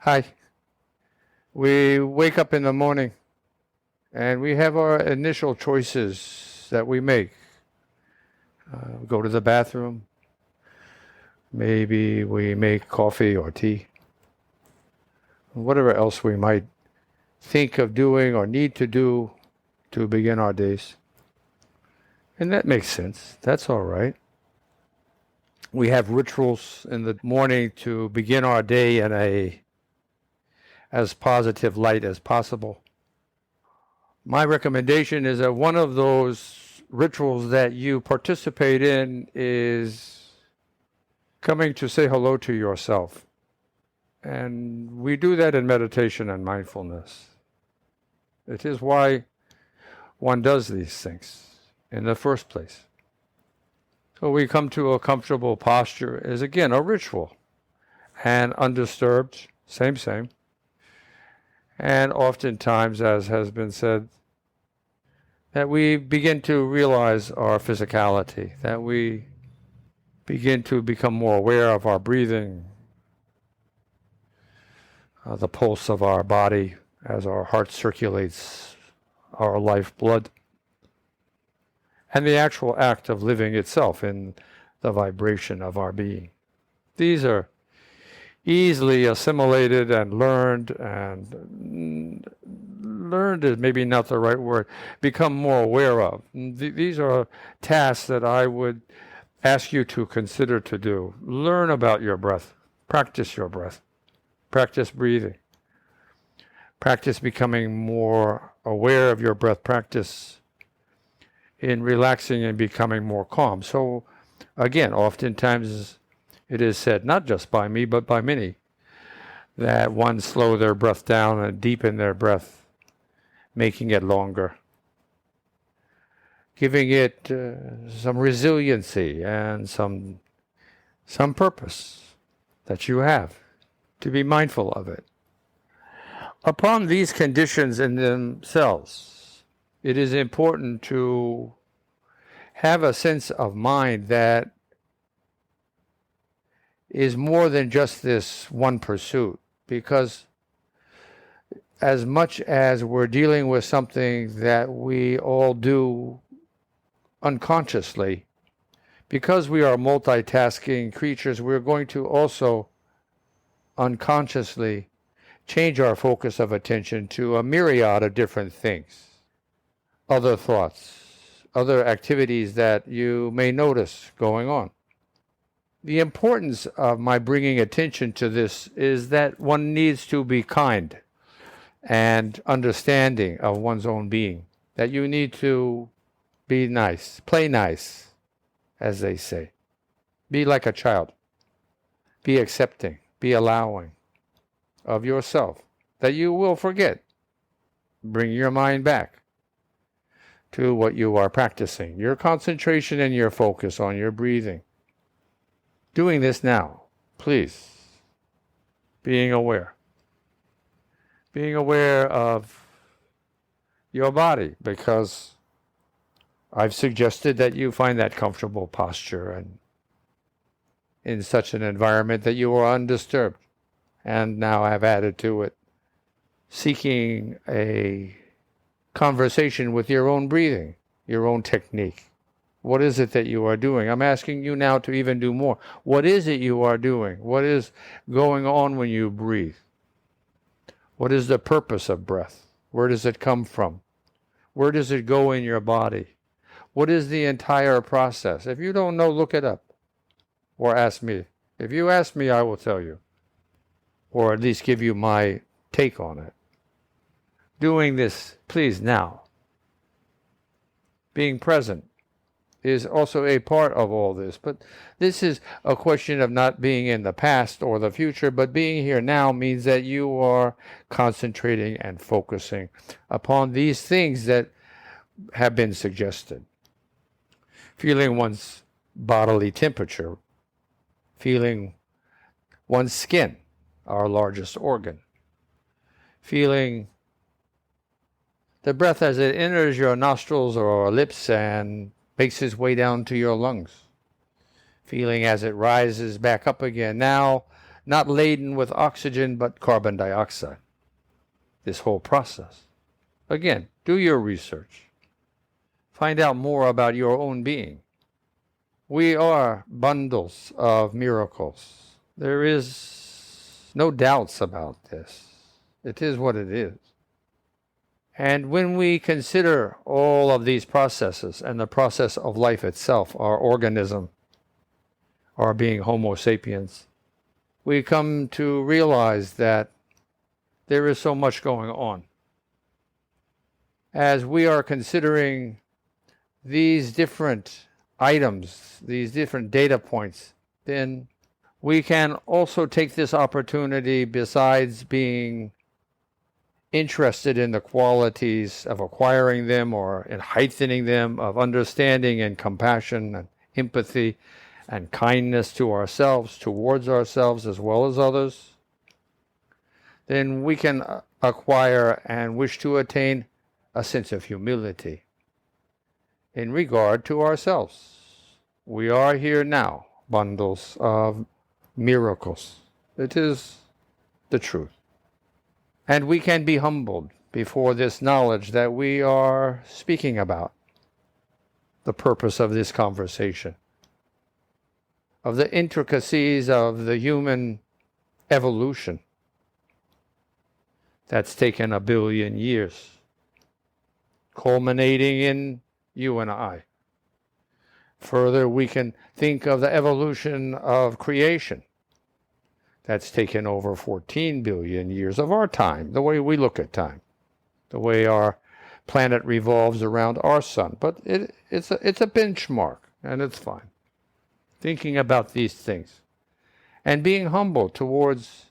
Hi. We wake up in the morning and we have our initial choices that we make. Go to the bathroom. Maybe we make coffee or tea. Whatever else we might think of doing or need to do to begin our days. And that makes sense. That's all right. We have rituals in the morning to begin our day in as positive light as possible. My recommendation is that one of those rituals that you participate in is coming to say hello to yourself. And we do that in meditation and mindfulness. It is why one does these things in the first place. So we come to a comfortable posture is again a ritual and undisturbed, same. And oftentimes, as has been said, that we begin to realize our physicality, that we begin to become more aware of our breathing, the pulse of our body as our heart circulates our lifeblood, and the actual act of living itself in the vibration of our being. These are easily assimilated and learned is maybe not the right word, become more aware of. These are tasks that I would ask you to consider to do. Learn about your breath. Practice your breath. Practice breathing. Practice becoming more aware of your breath. Practice in relaxing and becoming more calm. So again, oftentimes it is said, not just by me, but by many, that one slow their breath down and deepen their breath, making it longer, giving it some resiliency and some purpose that you have, to be mindful of it. Upon these conditions in themselves, it is important to have a sense of mind that is more than just this one pursuit, because as much as we're dealing with something that we all do unconsciously, because we are multitasking creatures, we're going to also unconsciously change our focus of attention to a myriad of different things, other thoughts, other activities that you may notice going on. The importance of my bringing attention to this is that one needs to be kind and understanding of one's own being, that you need to be nice, play nice, as they say. Be like a child. Be accepting, be allowing of yourself, that you will forget. Bring your mind back to what you are practicing, your concentration and your focus on your breathing. Doing this now, please. Being aware of your body, because I've suggested that you find that comfortable posture and in such an environment that you are undisturbed. And now I've added to it, seeking a conversation with your own breathing, your own technique. What is it that you are doing? I'm asking you now to even do more. What is it you are doing? What is going on when you breathe? What is the purpose of breath? Where does it come from? Where does it go in your body? What is the entire process? If you don't know, look it up or ask me. If you ask me, I will tell you, or at least give you my take on it. Doing this, please, now. Being present is also a part of all this. But this is a question of not being in the past or the future, but being here now means that you are concentrating and focusing upon these things that have been suggested. Feeling one's bodily temperature, feeling one's skin, our largest organ, feeling the breath as it enters your nostrils or lips and makes its way down to your lungs, feeling as it rises back up again. Now not laden with oxygen but carbon dioxide. This whole process. Again, do your research. Find out more about your own being. We are bundles of miracles. There is no doubts about this. It is what it is. And when we consider all of these processes and the process of life itself, our organism, our being Homo sapiens, we come to realize that there is so much going on. As we are considering these different items, these different data points, then we can also take this opportunity, besides being interested in the qualities of acquiring them or in heightening them, of understanding and compassion and empathy and kindness to ourselves, towards ourselves as well as others, then we can acquire and wish to attain a sense of humility in regard to ourselves. We are here now, bundles of miracles. It is the truth. And we can be humbled before this knowledge that we are speaking about, the purpose of this conversation, of the intricacies of the human evolution that's taken 1 billion years, culminating in you and I. Further, we can think of the evolution of creation. That's taken over 14 billion years of our time, the way we look at time, the way our planet revolves around our sun. But it's a benchmark, and it's fine. Thinking about these things and being humble towards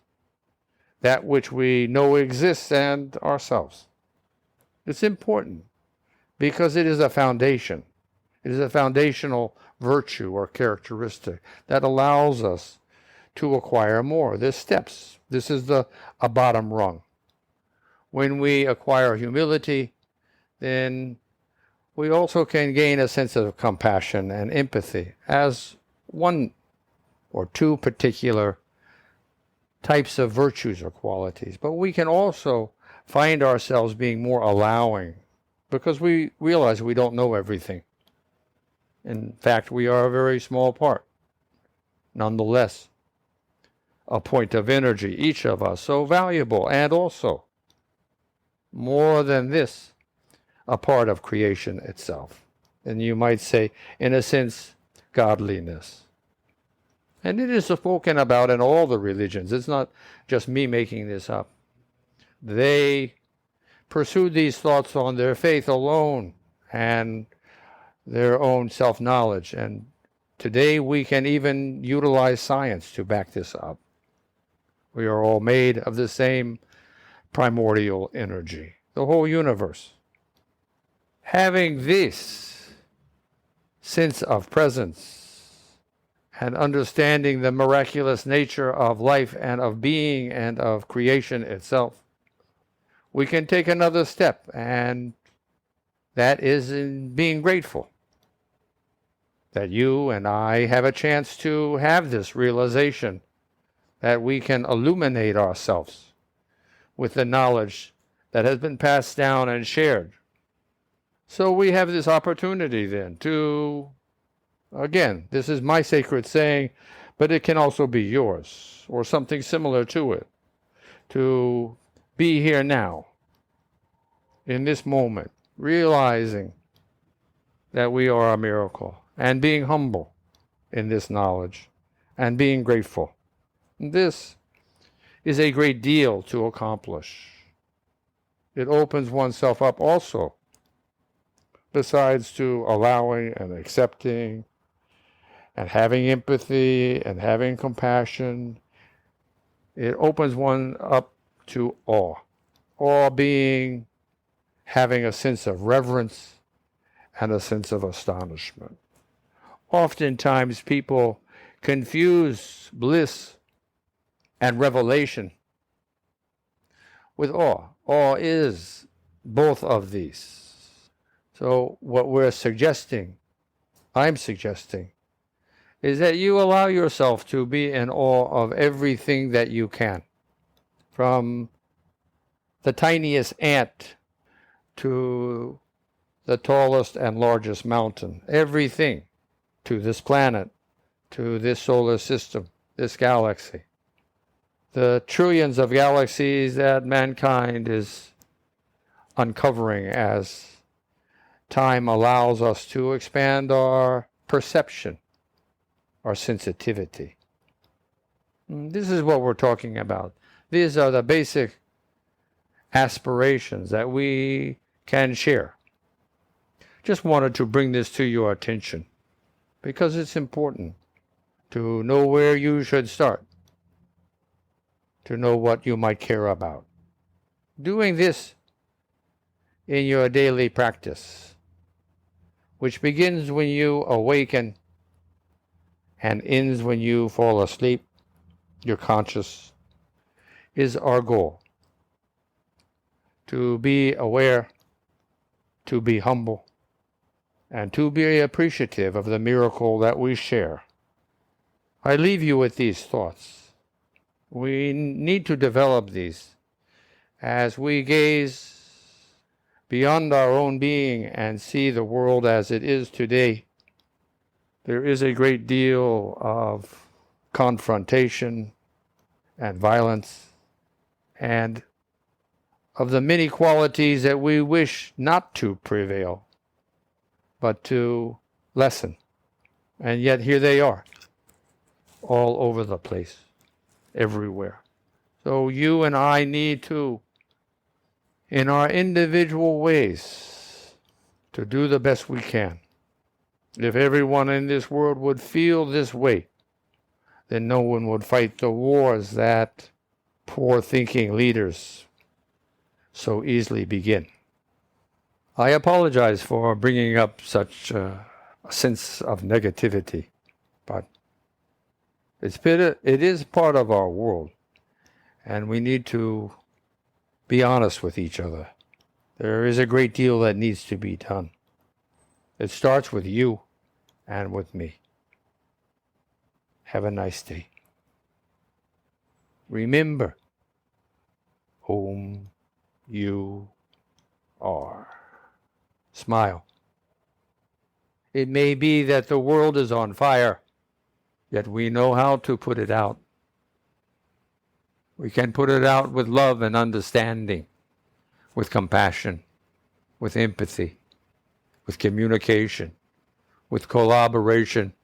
that which we know exists and ourselves. It's important because it is a foundation. It is a foundational virtue or characteristic that allows us to acquire more. There's steps. This is a bottom rung. When we acquire humility, then we also can gain a sense of compassion and empathy as one or two particular types of virtues or qualities. But we can also find ourselves being more allowing because we realize we don't know everything. In fact, we are a very small part. Nonetheless, a point of energy, each of us, so valuable, and also, more than this, a part of creation itself. And you might say, in a sense, godliness. And it is spoken about in all the religions. It's not just me making this up. They pursued these thoughts on their faith alone and their own self-knowledge. And today we can even utilize science to back this up. We are all made of the same primordial energy, the whole universe. Having this sense of presence and understanding the miraculous nature of life and of being and of creation itself, we can take another step, and that is in being grateful that you and I have a chance to have this realization that we can illuminate ourselves with the knowledge that has been passed down and shared. So we have this opportunity then to, again, this is my sacred saying, but it can also be yours or something similar to it, to be here now, in this moment, realizing that we are a miracle and being humble in this knowledge and being grateful. This is a great deal to accomplish. It opens oneself up also, besides to allowing and accepting and having empathy and having compassion. It opens one up to awe. Awe being having a sense of reverence and a sense of astonishment. Oftentimes people confuse bliss and revelation with awe. Awe is both of these. So what we're suggesting, I'm suggesting, is that you allow yourself to be in awe of everything that you can. From the tiniest ant to the tallest and largest mountain. Everything to this planet, to this solar system, this galaxy. The trillions of galaxies that mankind is uncovering as time allows us to expand our perception, our sensitivity. This is what we're talking about. These are the basic aspirations that we can share. Just wanted to bring this to your attention because it's important to know where you should start, to know what you might care about. Doing this in your daily practice, which begins when you awaken and ends when you fall asleep, you're conscious, is our goal. To be aware, to be humble, and to be appreciative of the miracle that we share. I leave you with these thoughts. We need to develop these as we gaze beyond our own being and see the world as it is today. There is a great deal of confrontation and violence and of the many qualities that we wish not to prevail, but to lessen. And yet here they are, all over the place, everywhere. So you and I need to, in our individual ways, to do the best we can. If everyone in this world would feel this way, then no one would fight the wars that poor thinking leaders so easily begin. I apologize for bringing up such a sense of negativity, but it is part of our world, and we need to be honest with each other. There is a great deal that needs to be done. It starts with you and with me. Have a nice day. Remember whom you are. Smile. It may be that the world is on fire, yet we know how to put it out. We can put it out with love and understanding, with compassion, with empathy, with communication, with collaboration,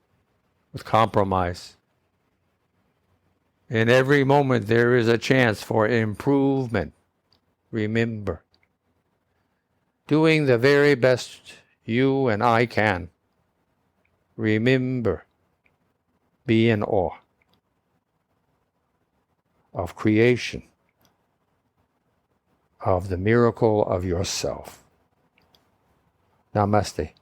with compromise. In every moment there is a chance for improvement. Remember, doing the very best you and I can. Remember, be in awe of creation, of the miracle of yourself. Namaste.